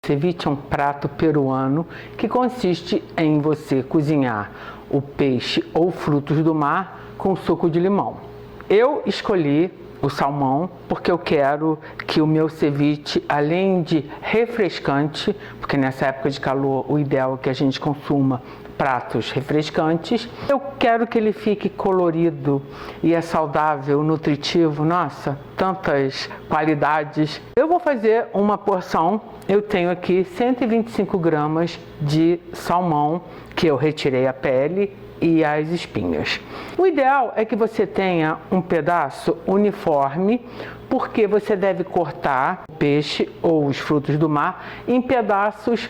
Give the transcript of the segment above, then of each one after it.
Ceviche é um prato peruano que consiste em você cozinhar o peixe ou frutos do mar com suco de limão. Eu escolhi o salmão porque eu quero que o meu ceviche, além de refrescante, porque nessa época de calor o ideal é que a gente consuma pratos refrescantes, eu quero que ele fique colorido e é saudável, nutritivo, nossa, tantas qualidades. Eu vou fazer uma porção, eu tenho aqui 125 gramas de salmão que eu retirei a pele e as espinhas. O ideal é que você tenha um pedaço uniforme, porque você deve cortar o peixe ou os frutos do mar em pedaços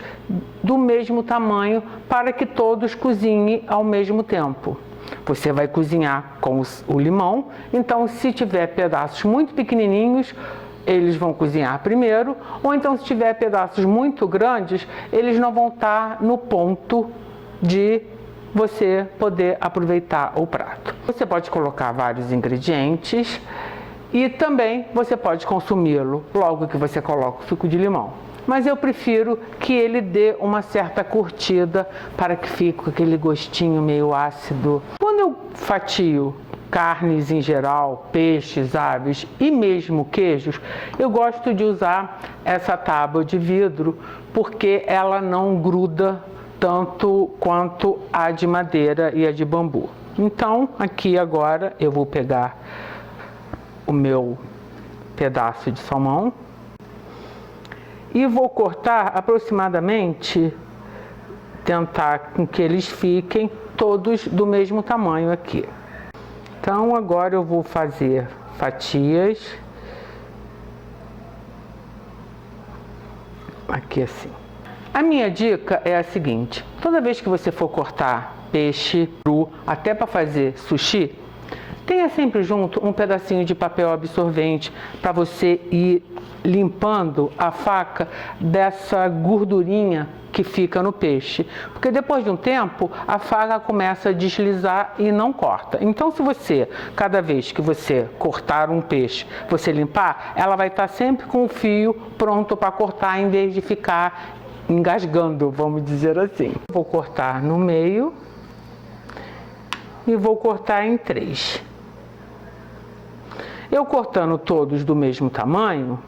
do mesmo tamanho para que todos cozinhem ao mesmo tempo. Você vai cozinhar com o limão, então se tiver pedaços muito pequenininhos, eles vão cozinhar primeiro, ou então se tiver pedaços muito grandes, eles não vão estar no ponto de você poder aproveitar o prato. Você pode colocar vários ingredientes e também você pode consumi-lo logo que você coloca o suco de limão. Mas eu prefiro que ele dê uma certa curtida para que fique com aquele gostinho meio ácido. Quando eu fatio carnes em geral, peixes, aves e mesmo queijos, eu gosto de usar essa tábua de vidro porque ela não gruda tanto quanto a de madeira e a de bambu. Então, aqui agora eu vou pegar o meu pedaço de salmão e vou cortar aproximadamente, tentar com que eles fiquem todos do mesmo tamanho aqui. Então, agora eu vou fazer fatias, aqui assim. A minha dica é a seguinte: toda vez que você for cortar peixe cru, até para fazer sushi, tenha sempre junto um pedacinho de papel absorvente para você ir limpando a faca dessa gordurinha que fica no peixe, porque depois de um tempo a faca começa a deslizar e não corta. Então, se você, cada vez que você cortar um peixe, você limpar, ela vai estar sempre com o fio pronto para cortar, em vez de ficar engasgando, vamos dizer assim. Vou cortar no meio e vou cortar em 3. Eu cortando todos do mesmo tamanho,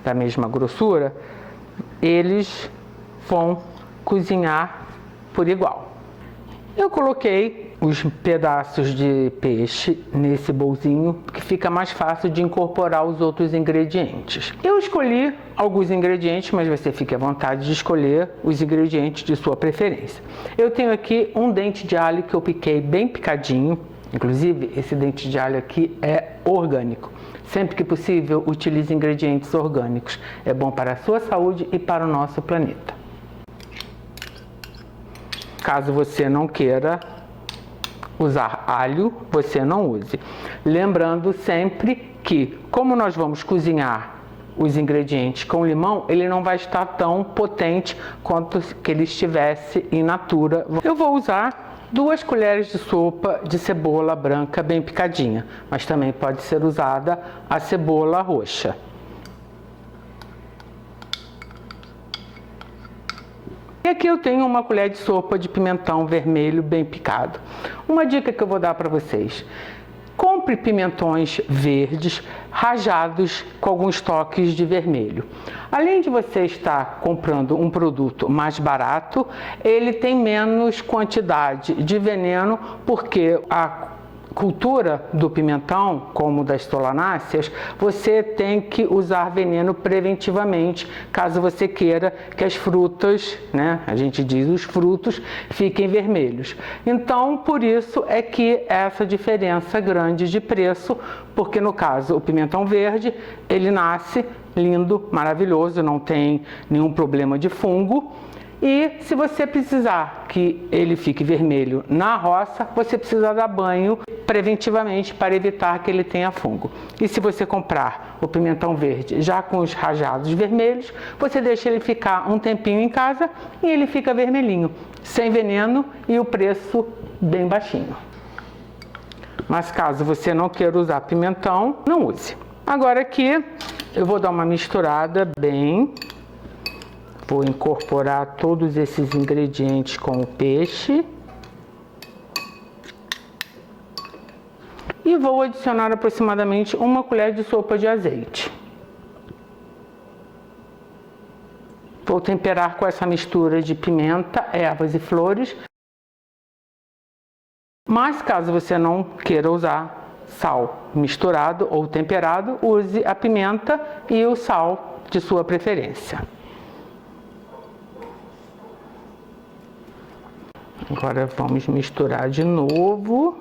da mesma grossura, eles vão cozinhar por igual. Eu coloquei os pedaços de peixe nesse bolzinho, que fica mais fácil de incorporar os outros ingredientes. Eu escolhi alguns ingredientes, mas você fique à vontade de escolher os ingredientes de sua preferência. Eu tenho aqui um dente de alho que eu piquei bem picadinho. Inclusive, esse dente de alho aqui é orgânico. Sempre que possível, utilize ingredientes orgânicos. É bom para a sua saúde e para o nosso planeta. Caso você não queira usar alho, você não use. Lembrando sempre que, como nós vamos cozinhar os ingredientes com limão, ele não vai estar tão potente quanto que ele estivesse in natura. Eu vou usar 2 colheres de sopa de cebola branca bem picadinha, mas também pode ser usada a cebola roxa. E aqui eu tenho uma colher de sopa de pimentão vermelho bem picado. Uma dica que eu vou dar para vocês: compre pimentões verdes rajados com alguns toques de vermelho. Além de você estar comprando um produto mais barato, ele tem menos quantidade de veneno, porque a cultura do pimentão, como das solanáceas, você tem que usar veneno preventivamente, caso você queira que as frutas, né, a gente diz os frutos, fiquem vermelhos. Então, por isso é que essa diferença grande de preço, porque no caso o pimentão verde, ele nasce lindo, maravilhoso, não tem nenhum problema de fungo. E se você precisar que ele fique vermelho na roça, você precisa dar banho preventivamente para evitar que ele tenha fungo. E se você comprar o pimentão verde já com os rajados vermelhos, você deixa ele ficar um tempinho em casa e ele fica vermelhinho, sem veneno e o preço bem baixinho. Mas caso você não queira usar pimentão, não use. Agora aqui eu vou dar uma misturada bem Vou incorporar todos esses ingredientes com o peixe. E vou adicionar aproximadamente 1 colher de sopa de azeite. Vou temperar com essa mistura de pimenta, ervas e flores. Mas caso você não queira usar sal misturado ou temperado, use a pimenta e o sal de sua preferência. Agora vamos misturar de novo.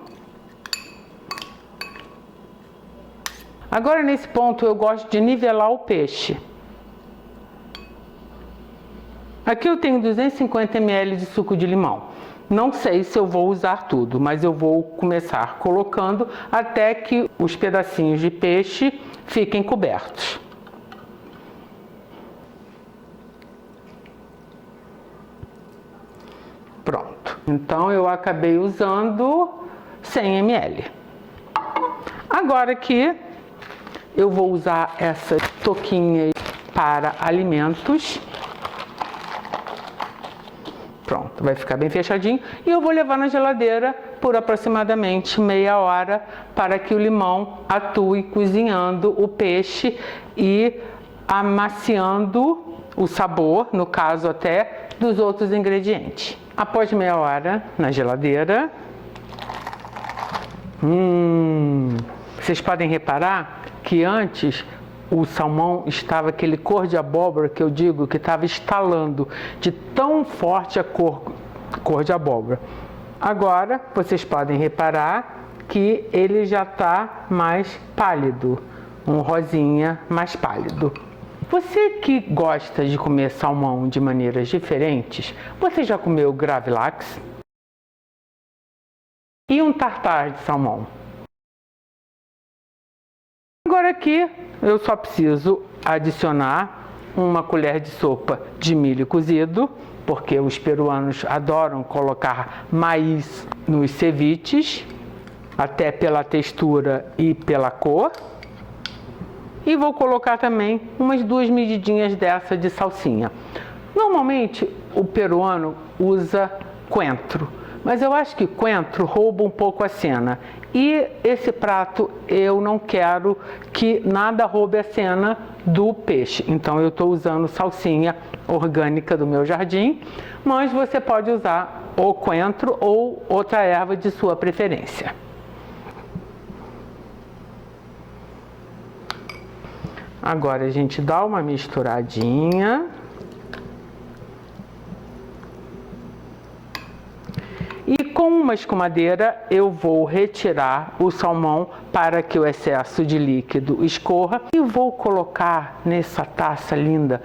Agora nesse ponto eu gosto de nivelar o peixe. Aqui eu tenho 250 ml de suco de limão. Não sei se eu vou usar tudo, mas eu vou começar colocando até que os pedacinhos de peixe fiquem cobertos. Pronto. Então eu acabei usando 100 ml. Agora aqui eu vou usar essas toquinhas para alimentos. Pronto, vai ficar bem fechadinho. E eu vou levar na geladeira por aproximadamente meia hora para que o limão atue cozinhando o peixe e amaciando o sabor, no caso até, dos outros ingredientes. Após meia hora na geladeira, vocês podem reparar que antes o salmão estava aquele cor de abóbora que eu digo que estava estalando de tão forte a cor de abóbora. Agora vocês podem reparar que ele já está mais pálido, um rosinha mais pálido. Você que gosta de comer salmão de maneiras diferentes, você já comeu gravlax? E um tartar de salmão? Agora aqui eu só preciso adicionar 1 colher de sopa de milho cozido, porque os peruanos adoram colocar maíz nos ceviches, até pela textura e pela cor. E vou colocar também umas 2 medidinhas dessa de salsinha. Normalmente o peruano usa coentro, mas eu acho que coentro rouba um pouco a cena. E esse prato eu não quero que nada roube a cena do peixe. Então eu estou usando salsinha orgânica do meu jardim, mas você pode usar ou coentro ou outra erva de sua preferência. Agora a gente dá uma misturadinha. E com uma escumadeira eu vou retirar o salmão para que o excesso de líquido escorra e vou colocar nessa taça linda